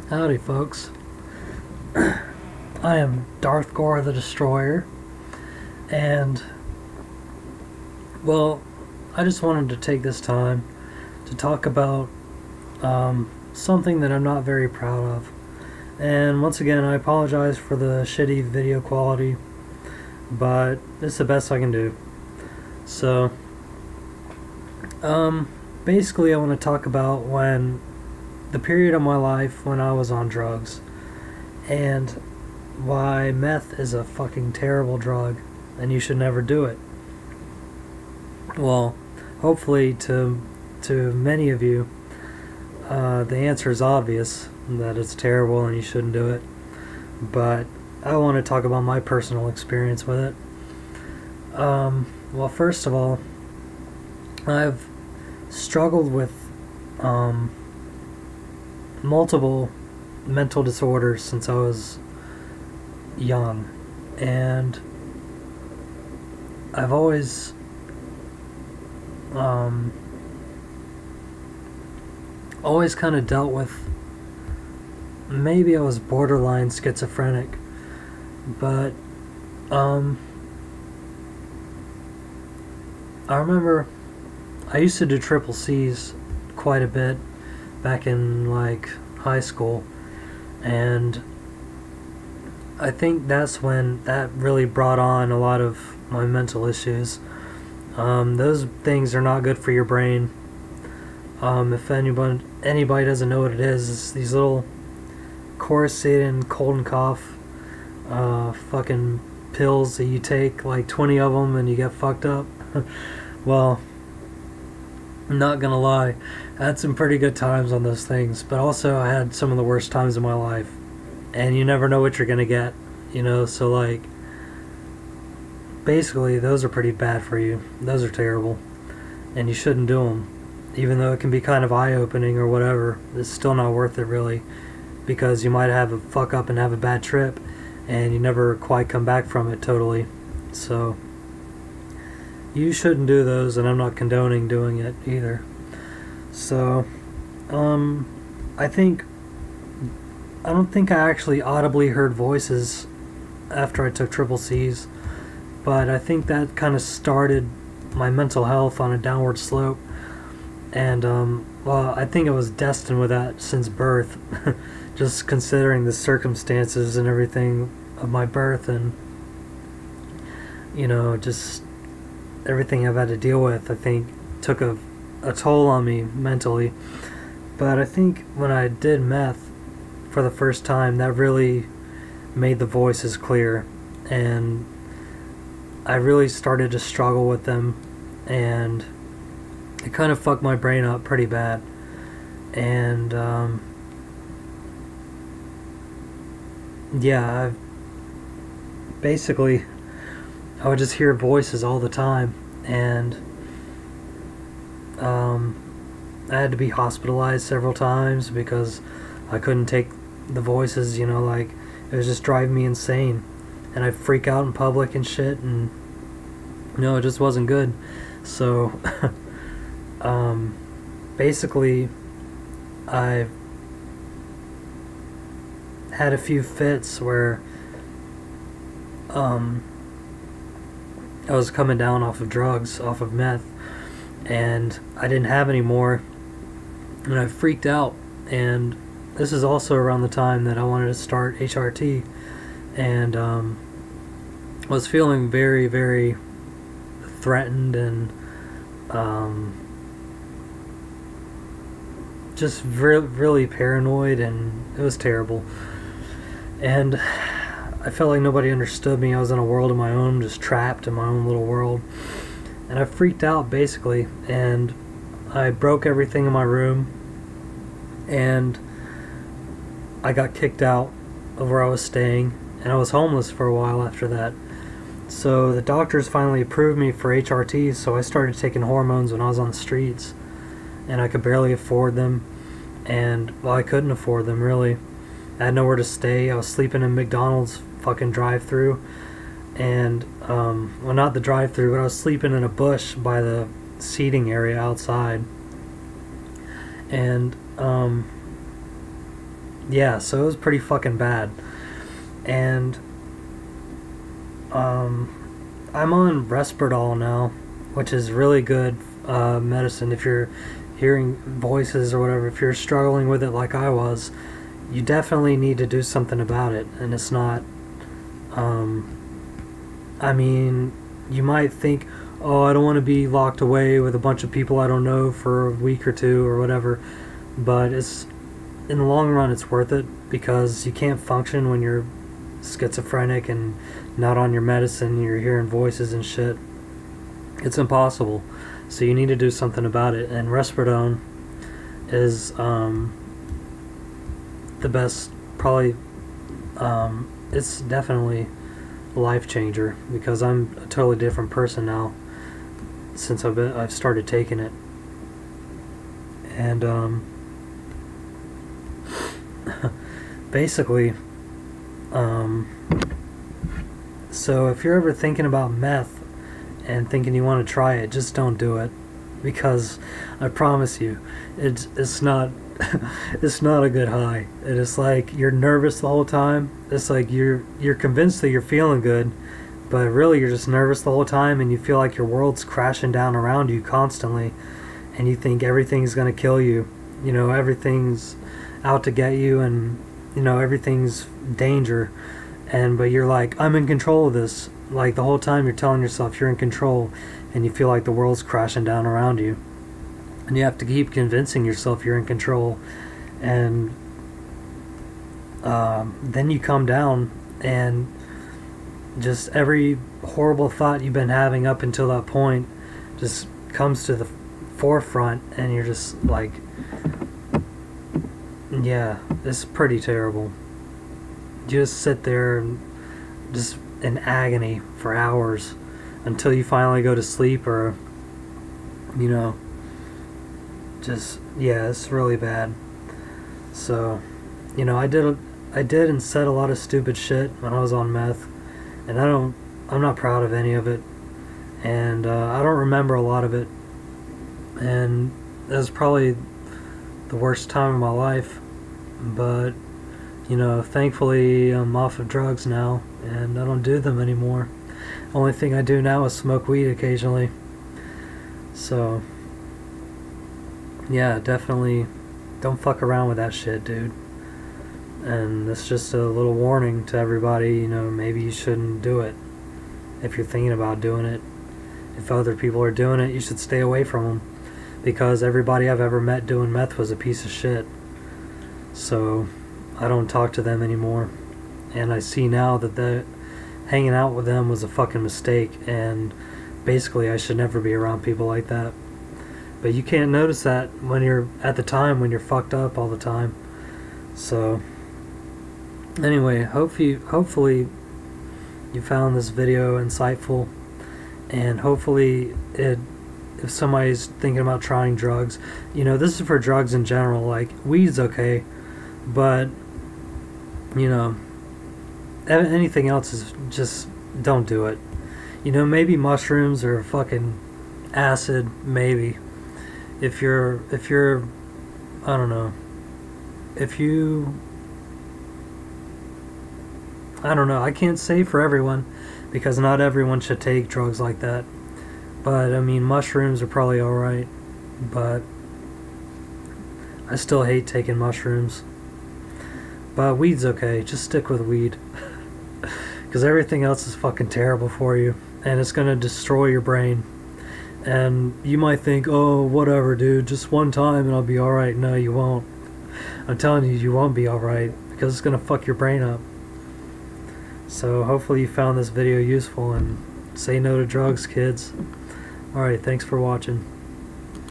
Howdy, folks. I am Darth Gore the Destroyer, and, well, I just wanted to take this time to talk about something that I'm not very proud of. And once again, I apologize for the shitty video quality, but it's the best I can do. So, basically I want to talk about the period of my life when I was on drugs, and why meth is a fucking terrible drug and you should never do it. Well, hopefully to many of you, the answer is obvious, that it's terrible and you shouldn't do it. But I want to talk about my personal experience with it. Well, first of all, I've struggled with multiple mental disorders since I was young, and I've always kind of dealt with, maybe I was borderline schizophrenic, but I remember I used to do triple C's quite a bit back in like high school, and I think that's when that really brought on a lot of my mental issues. Those things are not good for your brain. If anybody doesn't know what it is, it's these little quercetin cold and cough fucking pills that you take, like 20 of them, and you get fucked up. Well, I'm not gonna lie, I had some pretty good times on those things, but also I had some of the worst times of my life, and you never know what you're gonna get, so like, basically those are pretty bad for you. Those are terrible, and you shouldn't do them. Even though it can be kind of eye-opening or whatever, it's still not worth it really, because you might have a fuck up and have a bad trip, and you never quite come back from it totally. So you shouldn't do those, and I'm not condoning doing it either. So, I don't think I actually audibly heard voices after I took triple C's, but I think that kind of started my mental health on a downward slope, and, well, I think I was destined with that since birth, just considering the circumstances and everything of my birth, and, just everything I've had to deal with, I think, took a toll on me mentally. But I think when I did meth for the first time, that really made the voices clear, and I really started to struggle with them, and it kind of fucked my brain up pretty bad. And yeah, basically I would just hear voices all the time, and I had to be hospitalized several times because I couldn't take the voices, like, it was just driving me insane, and I'd freak out in public and shit, and it just wasn't good. So basically I had a few fits where I was coming down off of drugs, off of meth, and I didn't have any more, and I freaked out. And this is also around the time that I wanted to start HRT, and was feeling very, very threatened, and just really paranoid, and it was terrible. And I felt like nobody understood me. I was in a world of my own, just trapped in my own little world. And I freaked out, basically, and I broke everything in my room, and I got kicked out of where I was staying, and I was homeless for a while after that. So the doctors finally approved me for HRT, so I started taking hormones when I was on the streets, and I could barely afford them, and, well, I couldn't afford them, really. I had nowhere to stay. I was sleeping in McDonald's fucking drive-thru, and well, not the drive-thru, but I was sleeping in a bush by the seating area outside. And yeah, so it was pretty fucking bad. And I'm on Risperdal now, which is really good medicine if you're hearing voices or whatever. If you're struggling with it like I was, you definitely need to do something about it. And it's not, I mean, you might think, oh, I don't want to be locked away with a bunch of people I don't know for a week or two or whatever, but it's, in the long run, it's worth it, because you can't function when you're schizophrenic and not on your medicine. You're hearing voices and shit. It's impossible. So you need to do something about it. And Risperidone is the best, probably. It's definitely a life changer, because I'm a totally different person now since I've started taking it. And basically, so if you're ever thinking about meth and thinking you want to try it, just don't do it, because I promise you, it's not it's not a good high. It is like you're nervous the whole time. It's like you're convinced that you're feeling good, but really you're just nervous the whole time, and you feel like your world's crashing down around you constantly, and you think everything's gonna kill you. You know, everything's out to get you, and you know everything's danger. But you're like, I'm in control of this. Like the whole time you're telling yourself you're in control, and you feel like the world's crashing down around you. And you have to keep convincing yourself you're in control. And then you come down, and just every horrible thought you've been having up until that point just comes to the forefront, and you're just like, yeah, it's pretty terrible. You just sit there and just in agony for hours until you finally go to sleep, or you know, just, yeah, it's really bad. So, you know, I did and said a lot of stupid shit when I was on meth, and I'm not proud of any of it, and I don't remember a lot of it, and that was probably the worst time of my life. But you know, thankfully I'm off of drugs now, and I don't do them anymore. Only thing I do now is smoke weed occasionally. So yeah, definitely don't fuck around with that shit, dude. And it's just a little warning to everybody, you know, maybe you shouldn't do it. If you're thinking about doing it, if other people are doing it, you should stay away from them, because everybody I've ever met doing meth was a piece of shit. So I don't talk to them anymore, and I see now that hanging out with them was a fucking mistake, and basically I should never be around people like that. But you can't notice that when you're at the time, when you're fucked up all the time. So anyway, hopefully you found this video insightful, and hopefully if somebody's thinking about trying drugs, you know, this is for drugs in general. Like, weed's okay, but you know, anything else is just don't do it. You know, maybe mushrooms or fucking acid, maybe. If you're I don't know, I don't know, I can't say for everyone, because not everyone should take drugs like that. But I mean, mushrooms are probably alright, but I still hate taking mushrooms. But weed's okay, just stick with weed. Because everything else is fucking terrible for you, and it's gonna destroy your brain. And you might think, oh, whatever, dude, just one time and I'll be alright. No, you won't. I'm telling you, you won't be alright, because it's gonna fuck your brain up. So hopefully you found this video useful, and say no to drugs, kids. Alright, thanks for watching.